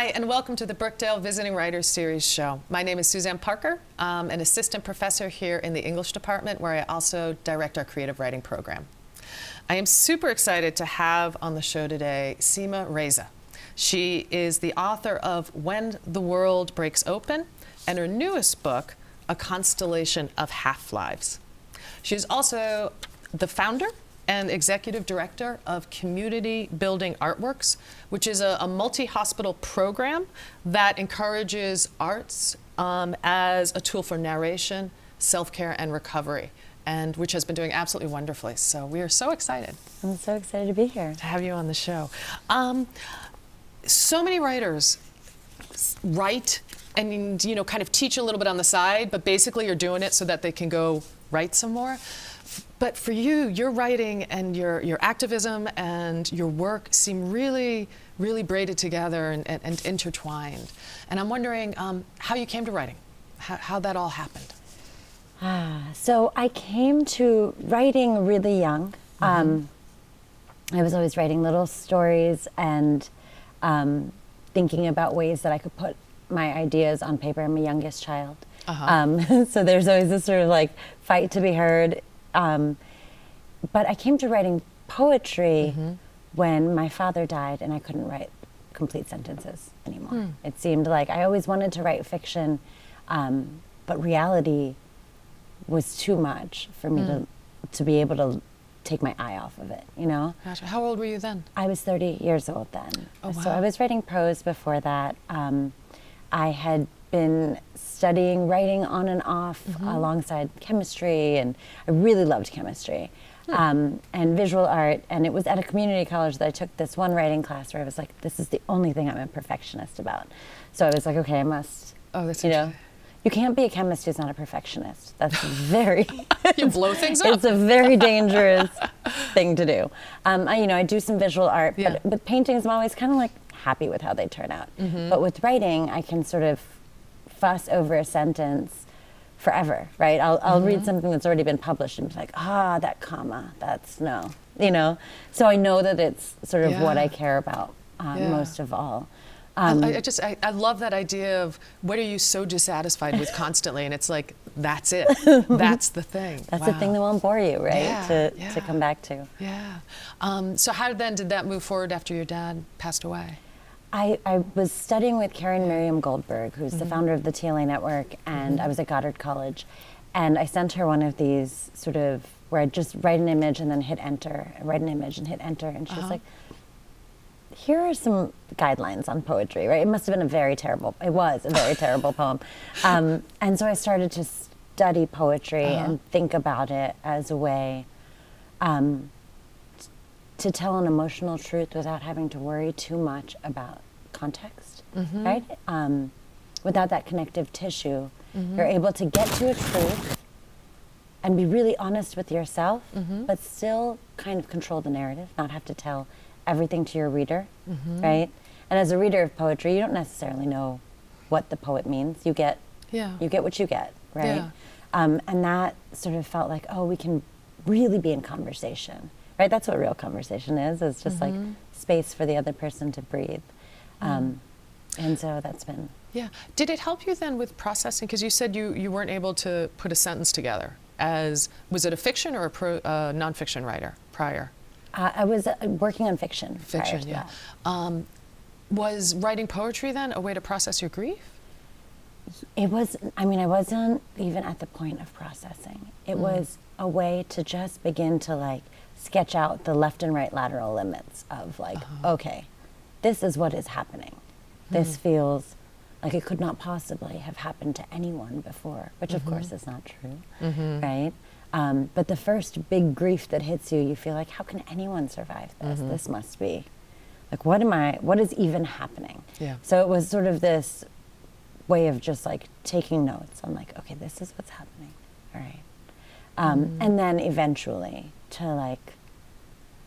Hi, and welcome to the Brookdale Visiting Writers Series show. My name is Suzanne Parker. I'm an assistant professor here in the English department, where I also direct our creative writing program. I am super excited to have on the show today Seema Reza. She is the author of When the World Breaks Open and her newest book, A Constellation of Half-Lives. She is also the founder and executive director of Community Building Artworks, which is a multi-hospital program that encourages arts as a tool for narration, self-care, and recovery, and which has been doing absolutely wonderfully. So we are so excited. I'm so excited to be here. To have you on the show. So many writers write and, you know, kind of teach a little bit on the side, but basically you're doing it so that they can go write some more. But for you, your writing and your activism and your work seem really, really braided together and intertwined. And I'm wondering how you came to writing, how that all happened. So I came to writing really young. I was always writing little stories and thinking about ways that I could put my ideas on paper. I'm a youngest child. So there's always this sort of like fight to be heard. But I came to writing poetry when my father died and I couldn't write complete sentences anymore. It seemed like I always wanted to write fiction, but reality was too much for me to be able to take my eye off of it, you know? Gotcha. How old were you then? I was 30 years old then. Oh, wow. So I was writing prose before that. I had been studying writing on and off alongside chemistry, and I really loved chemistry and visual art. And it was at a community college that I took this one writing class where I was like, this is the only thing I'm a perfectionist about. So I was like, okay, I must, you know, you can't be a chemist who's not a perfectionist. That's very... You blow things up. It's a very dangerous thing to do. I do some visual art, but with paintings, I'm always kind of like happy with how they turn out. But with writing, I can sort of fuss over a sentence forever, right? I'll read something that's already been published and be like, that comma, that's no, you know? So I know that it's sort of what I care about most of all. I love that idea of what are you so dissatisfied with constantly, and it's like, that's it, that's the thing. That's the thing that won't bore you, right? To come back to. Yeah. So how then did that move forward after your dad passed away? I was studying with Karen Miriam Goldberg, who's the founder of the TLA Network, and I was at Goddard College. And I sent her one of these sort of, where I'd just write an image and then hit enter, write an image and hit enter. And she was like, here are some guidelines on poetry, right? It was a very terrible poem. And so I started to study poetry and think about it as a way to tell an emotional truth without having to worry too much about context, right? Without that connective tissue, you're able to get to a truth and be really honest with yourself, but still kind of control the narrative, not have to tell everything to your reader, right? And as a reader of poetry, you don't necessarily know what the poet means. You get what you get, right? And that sort of felt like, we can really be in conversation. Right, that's what real conversation is. It's just like space for the other person to breathe. And so that's been... Yeah. Did it help you then with processing? Because you said you weren't able to put a sentence together. Was it a fiction or a nonfiction writer prior? I was working on fiction. Fiction, yeah. Was writing poetry then a way to process your grief? It was, I wasn't even at the point of processing. It was a way to just begin to like sketch out the left and right lateral limits of like, okay, this is what is happening. This feels like it could not possibly have happened to anyone before, which of course is not true, right? But the first big grief that hits you, you feel like, how can anyone survive this? This must be, like, what is even happening? Yeah. So it was sort of this way of just like taking notes. I'm like, okay, this is what's happening, all right. And then eventually to like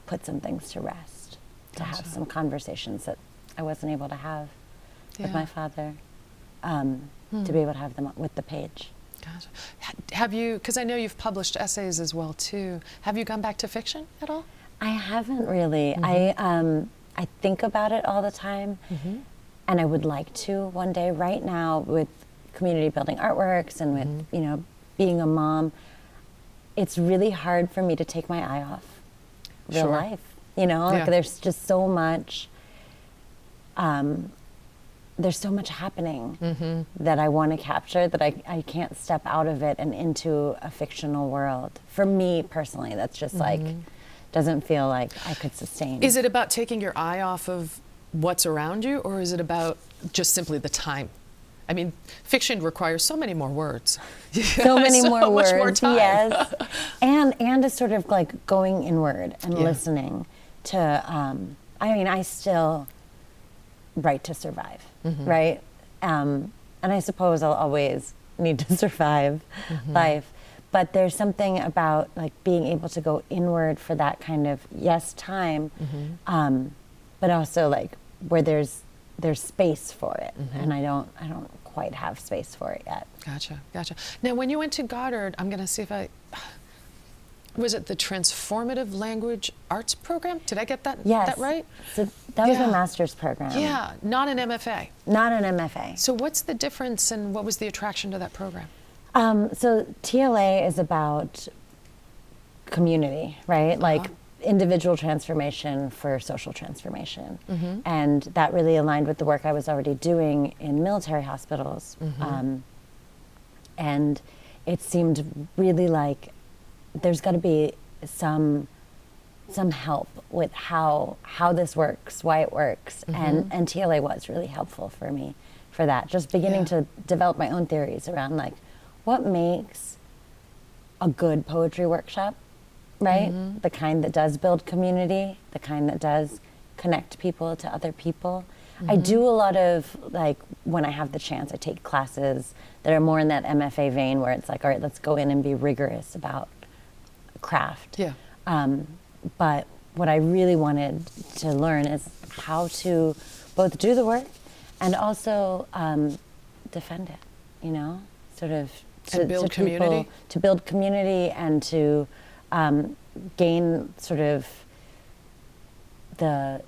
put some things to rest, to have some conversations that I wasn't able to have with my father, to be able to have them with the page. Gotcha. Have you, because I know you've published essays as well too, have you gone back to fiction at all? I haven't really. I think about it all the time. And I would like to one day. Right now, with community building artworks and with, you know, being a mom, it's really hard for me to take my eye off real life. You know, like there's just so much, there's so much happening that I want to capture that I can't step out of it and into a fictional world. For me personally, that's just like, doesn't feel like I could sustain. Is it about taking your eye off of what's around you, or is it about just simply the time? I mean, fiction requires so many more words. So many more words, much more time. Yes. And a sort of like going inward and listening to, I mean, I still write to survive, right? And I suppose I'll always need to survive life. But there's something about like being able to go inward for that kind of, yes, time, but also like where there's space for it, and I don't quite have space for it yet. Gotcha. Now, when you went to Goddard, I'm going to see if was it the Transformative Language Arts Program? Did I get that right? So that was a master's program. Yeah, not an MFA. Not an MFA. So what's the difference, and what was the attraction to that program? So TLA is about community, right? Like individual transformation for social transformation. And that really aligned with the work I was already doing in military hospitals. And it seemed really like there's got to be some help with how this works, why it works. And TLA was really helpful for me for that. Just beginning to develop my own theories around like what makes a good poetry workshop, right? The kind that does build community, the kind that does connect people to other people. I do a lot of, like, when I have the chance, I take classes that are more in that MFA vein where it's like, all right, let's go in and be rigorous about craft. Yeah. But what I really wanted to learn is how to both do the work and also defend it, you know, sort of to build community? People, to build community and to gain sort of the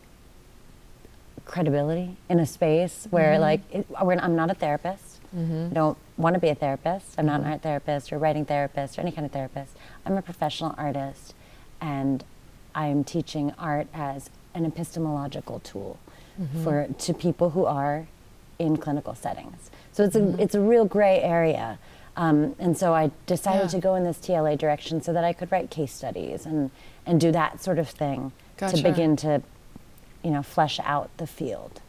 credibility in a space where like I'm not a therapist. I don't want to be a therapist. I'm not an art therapist or writing therapist or any kind of therapist. I'm a professional artist, and I'm teaching art as an epistemological tool to people who are in clinical settings. So it's a real gray area. And so I decided to go in this TLA direction so that I could write case studies and do that sort of thing to begin to, you know, flesh out the field.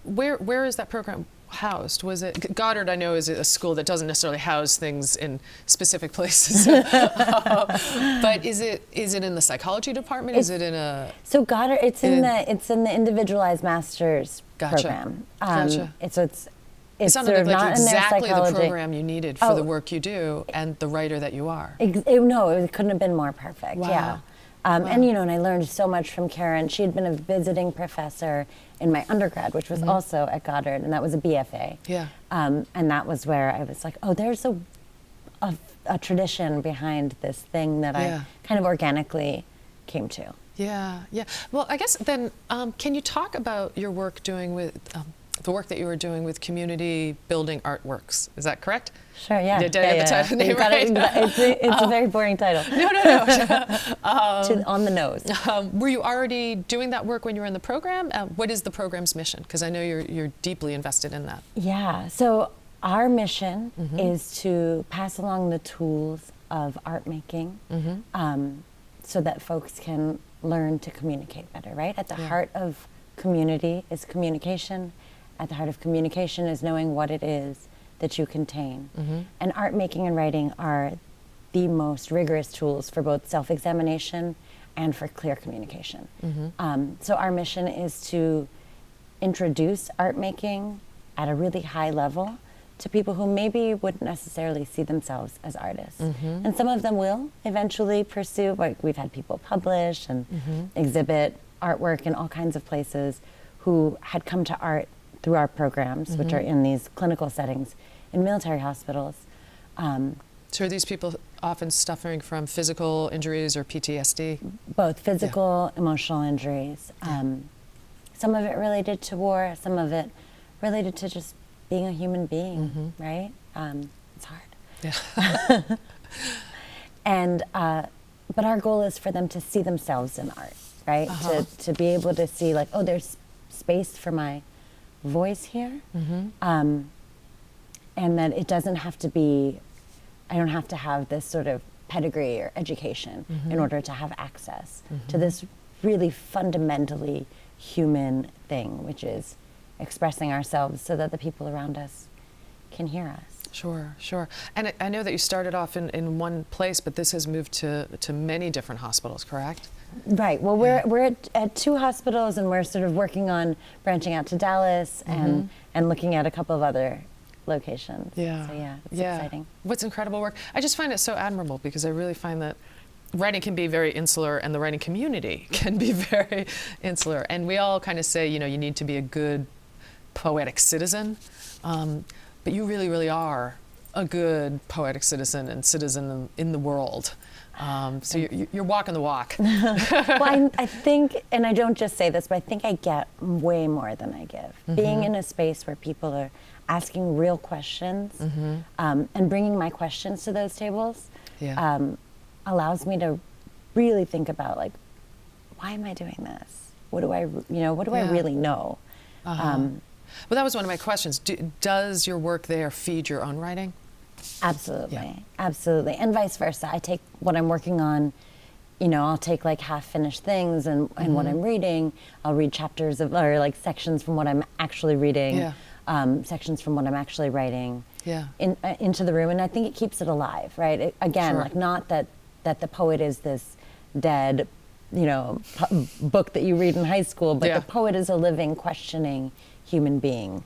Where is that program housed? Was it Goddard? I know is a school that doesn't necessarily house things in specific places, but is it in the psychology department? Is it in a? So Goddard, it's in the individualized master's program. It sounded like exactly the program you needed for the work you do and the writer that you are. No, it couldn't have been more perfect. Wow. Yeah. And you know, and I learned so much from Karen. She had been a visiting professor in my undergrad, which was also at Goddard, and that was a BFA. Yeah. And that was where I was like, oh, there's a tradition behind this thing that I kind of organically came to. Yeah. Well, I guess then, can you talk about your work doing with the work that you were doing with community building artworks? Is that correct? Sure, yeah. Did I get the title name right? It's a very boring title. No. On the nose. Were you already doing that work when you were in the program? What is the program's mission? Because I know you're deeply invested in that. Yeah, so our mission is to pass along the tools of art making so that folks can learn to communicate better, right? At the heart of community is communication. At the heart of communication is knowing what it is that you contain. And art making and writing are the most rigorous tools for both self-examination and for clear communication. So our mission is to introduce art making at a really high level to people who maybe wouldn't necessarily see themselves as artists. And some of them will eventually pursue, like we've had people publish and exhibit artwork in all kinds of places who had come to art through our programs, which are in these clinical settings in military hospitals. So are these people often suffering from physical injuries or PTSD? Both physical, emotional injuries. some of it related to war, some of it related to just being a human being, right? It's hard. Yeah. And but our goal is for them to see themselves in art, right? To be able to see like, oh, there's space for my voice here, and that it doesn't have to be, I don't have to have this sort of pedigree or education in order to have access to this really fundamentally human thing, which is expressing ourselves so that the people around us can hear us. Sure, sure. And I know that you started off in one place, but this has moved to many different hospitals, correct? Right. Well, we're at 2 hospitals, and we're sort of working on branching out to Dallas and looking at a couple of other locations. Yeah. So yeah, it's exciting. What's incredible work. I just find it so admirable because I really find that writing can be very insular and the writing community can be very insular. And we all kind of say, you know, you need to be a good poetic citizen. But you really, really are a good poetic citizen and citizen in the world. So you're walking the walk. Well, I think, and I don't just say this, but I think I get way more than I give. Being in a space where people are asking real questions and bringing my questions to those tables allows me to really think about, like, why am I doing this? What do I, what do I really know? Well, that was one of my questions. Does your work there feed your own writing? Absolutely, absolutely, and vice versa. I take what I'm working on, I'll take like half-finished things, and what I'm reading, I'll read chapters of, or like sections from what I'm actually reading, sections from what I'm actually writing, into the room, and I think it keeps it alive, right? Like not that the poet is this dead, book that you read in high school, but the poet is a living, questioning human being.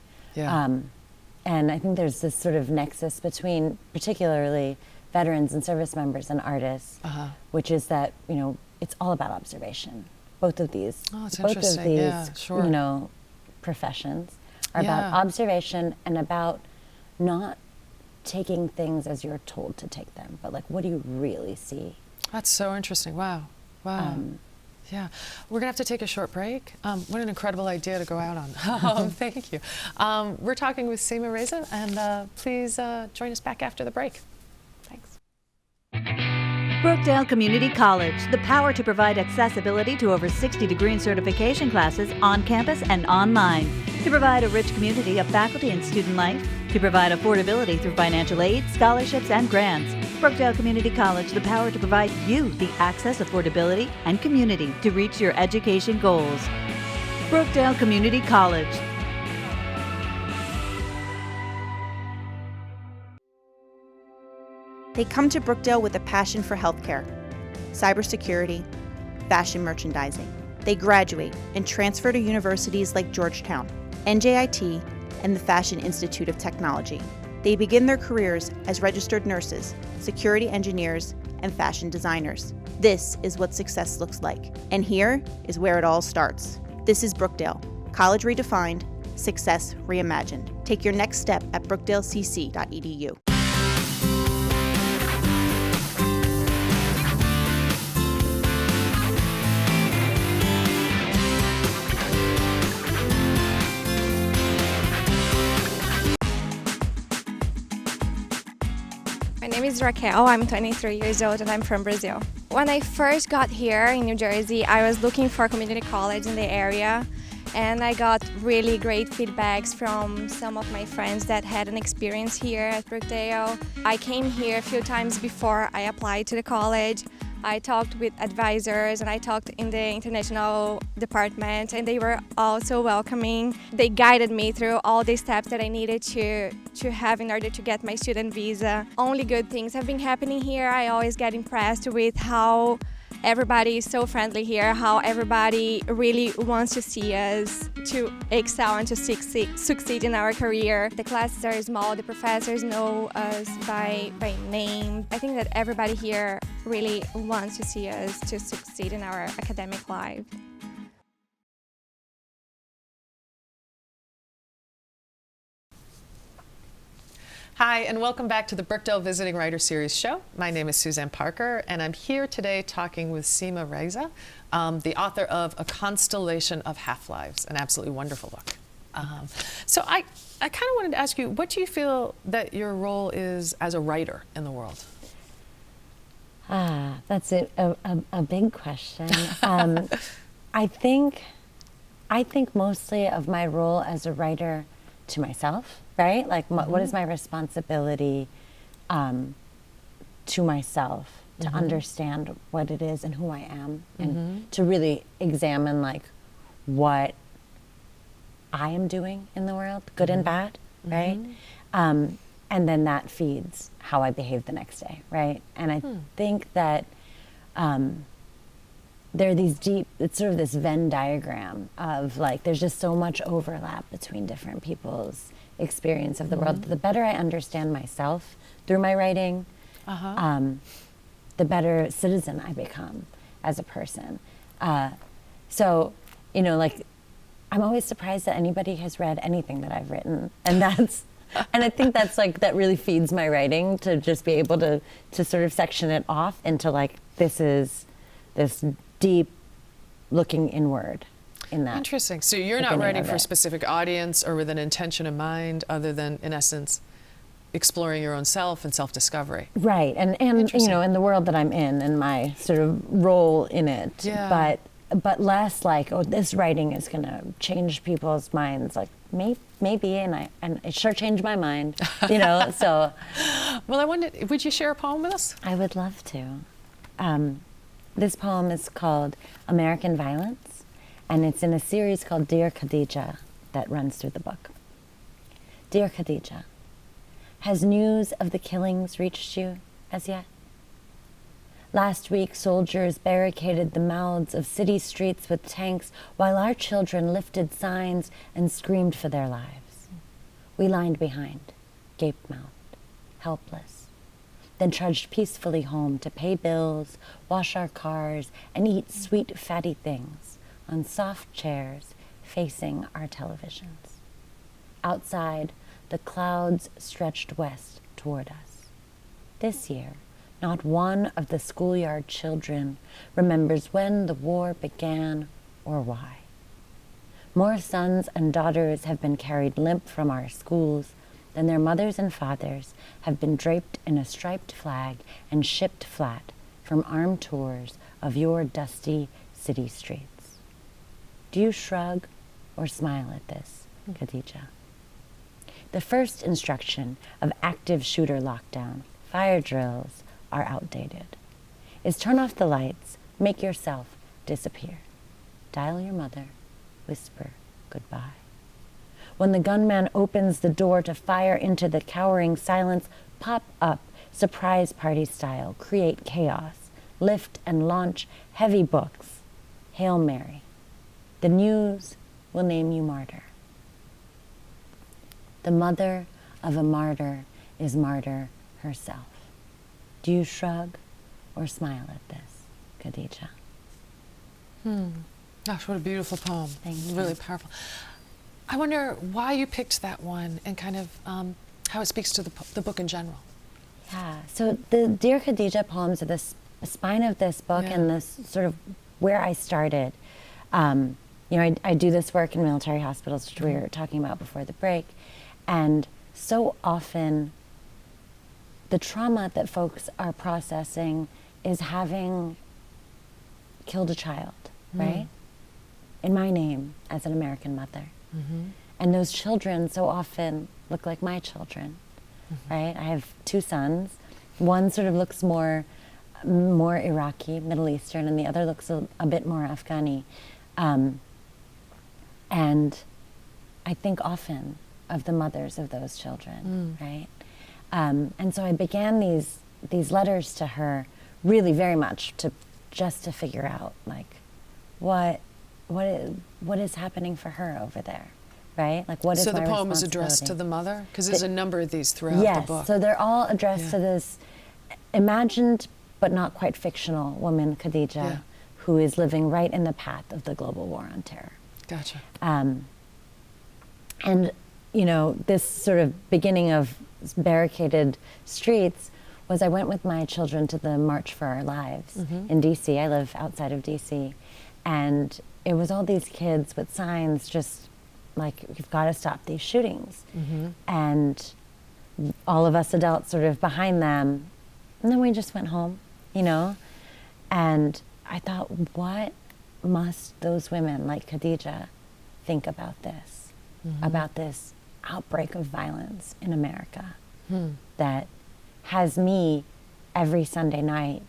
And I think there's this sort of nexus between particularly veterans and service members and artists, which is that, it's all about observation. Both of these, professions are about observation and about not taking things as you're told to take them, but like, what do you really see? That's so interesting. Wow. Yeah, we're gonna have to take a short break. What an incredible idea to go out on. Thank you. We're talking with Seema Reza, and please join us back after the break. Thanks. Brookdale Community College, the power to provide accessibility to over 60 degree and certification classes on campus and online. To provide a rich community of faculty and student life. To provide affordability through financial aid, scholarships, and grants. Brookdale Community College, the power to provide you the access, affordability, and community to reach your education goals. Brookdale Community College. They come to Brookdale with a passion for healthcare, cybersecurity, fashion merchandising. They graduate and transfer to universities like Georgetown, NJIT, and the Fashion Institute of Technology. They begin their careers as registered nurses, security engineers, and fashion designers. This is what success looks like. And here is where it all starts. This is Brookdale. College redefined, success reimagined. Take your next step at brookdalecc.edu. My name is Raquel, I'm 23 years old and I'm from Brazil. When I first got here in New Jersey, I was looking for a community college in the area, and I got really great feedbacks from some of my friends that had an experience here at Brookdale. I came here a few times before I applied to the college. I talked with advisors and I talked in the international department, and they were all so welcoming. They guided me through all the steps that I needed to have in order to get my student visa. Only good things have been happening here. I always get impressed with how everybody is so friendly here, how everybody really wants to see us to excel and to succeed in our career. The classes are small, the professors know us by name. I think that everybody here really wants to see us to succeed in our academic life. Hi, and welcome back to the Brookdale Visiting Writer Series show. My name is Suzanne Parker, and I'm here today talking with Seema Reza, the author of A Constellation of Half-Lives, an absolutely wonderful book. So I kind of wanted to ask you, what do you feel that your role is as a writer in the world? That's a big question. I think mostly of my role as a writer to myself, right? Like, what is my responsibility to myself to understand what it is and who I am, and to really examine like what I am doing in the world, good and bad, right? And then that feeds how I behave the next day, right? And I think that there are these deep, it's sort of this Venn diagram of like, there's just so much overlap between different people's experience of the world. The better I understand myself through my writing, the better citizen I become as a person. So, you know, like, I'm always surprised that anybody has read anything that I've written. And that's, and I think that's like, that really feeds my writing, to just be able to sort of section it off into like, this is this deep looking inward in that. Interesting. So you're not writing for a specific audience or with an intention in mind, other than, in essence, exploring your own self and self-discovery. Right. And you know, in the world that I'm in and my sort of role in it. Yeah. But less like, oh, this writing is going to change people's minds. Like, maybe, and it sure changed my mind, you know, so. Well, I wondered, would you share a poem with us? I would love to. This poem is called American Violence, and it's in a series called Dear Khadija that runs through the book. Dear Khadija, has news of the killings reached you as yet? Last week, soldiers barricaded the mouths of city streets with tanks while our children lifted signs and screamed for their lives. We lined behind, gape-mouthed, helpless, then trudged peacefully home to pay bills, wash our cars, and eat sweet, fatty things on soft chairs facing our televisions. Outside, the clouds stretched west toward us. This year, not one of the schoolyard children remembers when the war began or why. More sons and daughters have been carried limp from our schools than their mothers and fathers have been draped in a striped flag and shipped flat from armed tours of your dusty city streets. Do you shrug or smile at this, Khadija? The first instruction of active shooter lockdown, fire drills, are outdated, is turn off the lights, make yourself disappear. Dial your mother, whisper goodbye. When the gunman opens the door to fire into the cowering silence, pop up, surprise party style, create chaos, lift and launch heavy books. Hail Mary. The news will name you martyr. The mother of a martyr is martyr herself. Do you shrug or smile at this, Khadija? Gosh, what a beautiful poem. Thank you. Really powerful. I wonder why you picked that one, and kind of how it speaks to the book in general. Yeah, so the Dear Khadija poems are the spine of this book, and this sort of where I started. You know, I do this work in military hospitals, which we were talking about before the break, and so often the trauma that folks are processing is having killed a child, right? In my name as an American mother. And those children so often look like my children, right? I have two sons. One sort of looks more Iraqi, Middle Eastern, and the other looks a bit more Afghani. And I think often of the mothers of those children, right? And so I began these letters to her, really very much to figure out like what is happening for her over there, right? Like, what is my responsibility? So the poem is addressed to the mother, because there's a number of these throughout the book. Yes, so they're all addressed to this imagined but not quite fictional woman, Khadija, who is living right in the path of the global war on terror. Gotcha. And you know, this sort of beginning of barricaded streets was I went with my children to the March for Our Lives in DC. I live outside of DC. And it was all these kids with signs just like, you've got to stop these shootings. And all of us adults sort of behind them. And then we just went home, you know? And I thought, what must those women like Khadija think about this? About this outbreak of violence in America that has me every Sunday night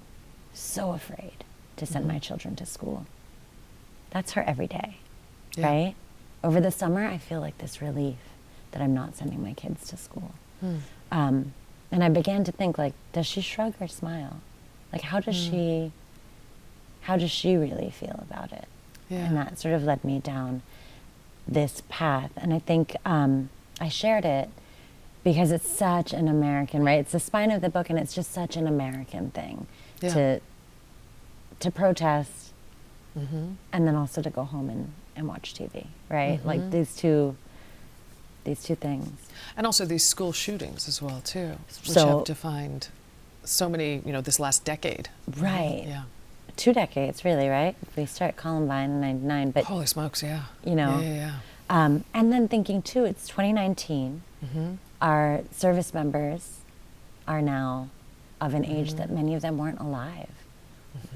so afraid to send my children to school. That's her every day, right? Over the summer, I feel like this relief that I'm not sending my kids to school. And I began to think, like, does she shrug or smile? Like, how does she really feel about it? And that sort of led me down this path. And I think I shared it because it's such an American, right? It's the spine of the book, and it's just such an American thing to protest and then also to go home and watch TV, right? Like these two things. And also these school shootings as well, too, which So- have defined so many, you know, this last decade. Right. Yeah. 2 decades, really, right? We start Columbine in 99, but, Holy smokes, yeah. you know. Yeah. And then thinking, too, it's 2019. Our service members are now of an age that many of them weren't alive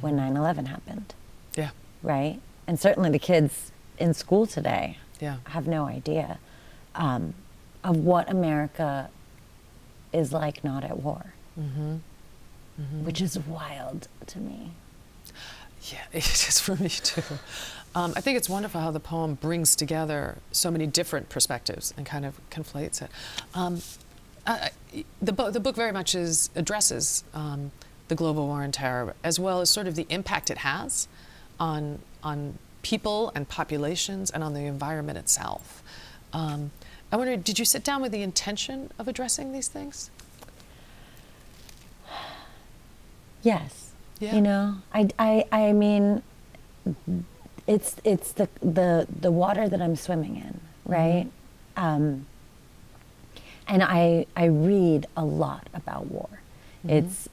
when 9/11 happened, Yeah. right? And certainly the kids in school today Yeah. have no idea of what America is like not at war, which is wild to me. Yeah, it is for me too. I think it's wonderful how the poem brings together so many different perspectives and kind of conflates it. The book very much addresses the global war on terror, as well as sort of the impact it has on people and populations and on the environment itself. I wonder, did you sit down with the intention of addressing these things? Yes. Yeah. You know, I mean, it's the water that I'm swimming in, right? And I read a lot about war. It's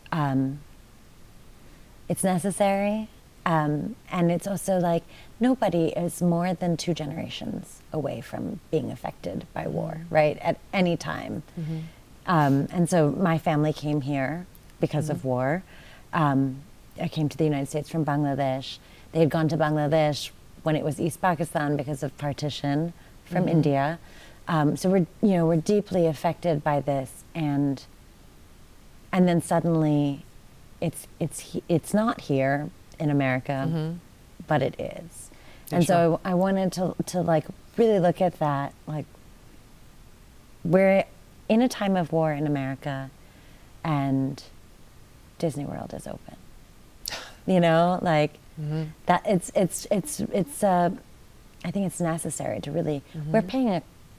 necessary, and it's also like nobody is more than 2 generations away from being affected by war, right? At any time. And so my family came here because of war. I came to the United States from Bangladesh. They had gone to Bangladesh when it was East Pakistan because of partition from India. So we're deeply affected by this, and then suddenly, it's not here in America, but it is. And so I wanted to like really look at that, like we're in a time of war in America, and Disney World is open. You know, like that. It's. I think it's necessary to really. We're paying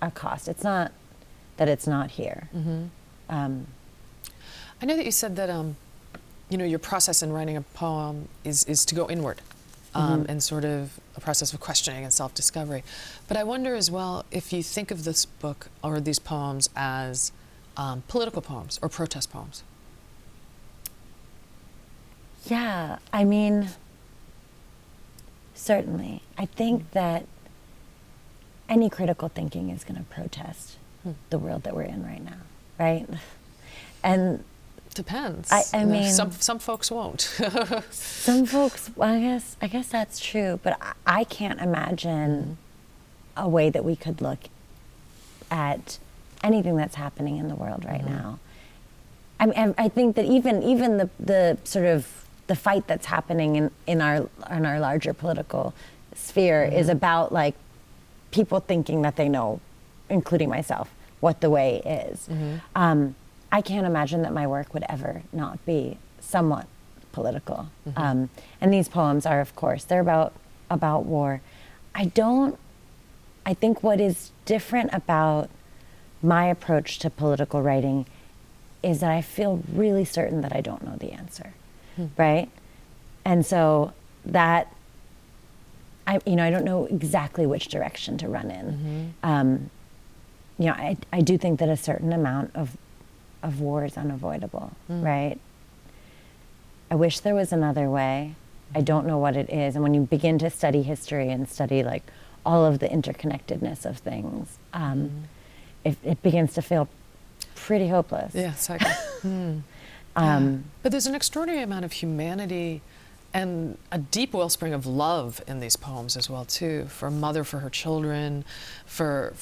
a cost. It's not that it's not here. I know that you said that you know, your process in writing a poem is to go inward, and sort of a process of questioning and self-discovery. But I wonder as well if you think of this book or these poems as political poems or protest poems. Yeah, I mean, certainly. I think that any critical thinking is going to protest the world that we're in right now, right? And Depends. I mean, some folks won't. some folks, well, I guess that's true, but I can't imagine a way that we could look at anything that's happening in the world right now. I mean, I think that even the sort of the fight that's happening in our larger political sphere is about like people thinking that they know, including myself, what the way is. I can't imagine that my work would ever not be somewhat political. And these poems are, of course, they're about war. I think what is different about my approach to political writing is that I feel really certain that I don't know the answer, right? And so that, I don't know exactly which direction to run in. you know, I do think that a certain amount of war is unavoidable, right? I wish there was another way. I don't know what it is. And when you begin to study history and study like all of the interconnectedness of things, it begins to feel pretty hopeless. Yeah, exactly. Yeah. But there's an extraordinary amount of humanity and a deep wellspring of love in these poems as well too, for a mother, for her children, for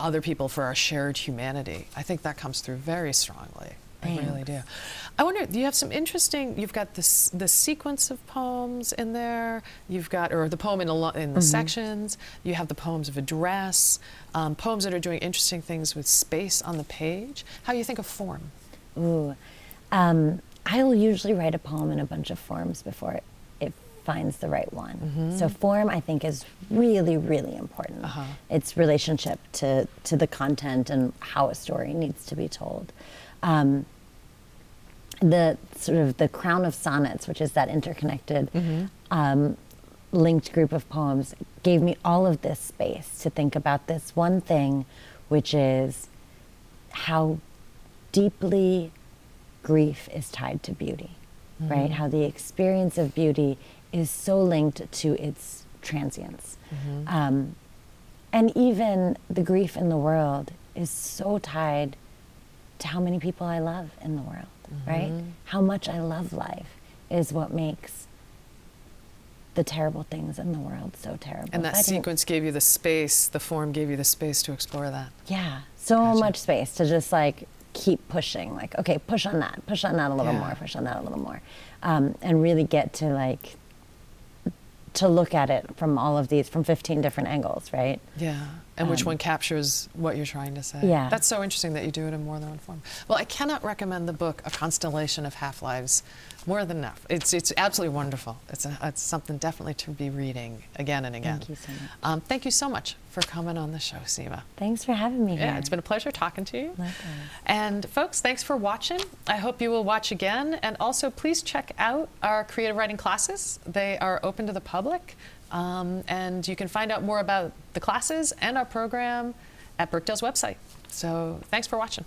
other people, for our shared humanity. I think that comes through very strongly. Thanks. I really do. I wonder, you have some interesting, you've got the sequence of poems in there, you've got, or the poem in the sections, you have the poems of address, poems that are doing interesting things with space on the page. How do you think of form? Ooh. I'll usually write a poem in a bunch of forms before it finds the right one. So form, I think, is really, really important. Its relationship to the content and how a story needs to be told. The sort of the crown of sonnets, which is that interconnected, linked group of poems, gave me all of this space to think about this one thing, which is how deeply grief is tied to beauty, right? How the experience of beauty is so linked to its transience. And even the grief in the world is so tied to how many people I love in the world, right? How much I love life is what makes the terrible things in the world so terrible. And that sequence gave you the space, the form gave you the space to explore that. Yeah, so much space to just like keep pushing, like, okay, push on that a little more, push on that a little more. And really get to like, to look at it from all of these, from 15 different angles, right? Yeah, and which one captures what you're trying to say. Yeah. That's so interesting that you do it in more than one form. Well, I cannot recommend the book, A Constellation of Half-Lives, more than enough. It's absolutely wonderful. It's something definitely to be reading again and again. Thank you so much. Thank you so much for coming on the show, Seema. Thanks for having me here. Yeah, it's been a pleasure talking to you. Likewise. And folks, thanks for watching. I hope you will watch again. And also, please check out our creative writing classes. They are open to the public. And you can find out more about the classes and our program at Birkdale's website. So thanks for watching.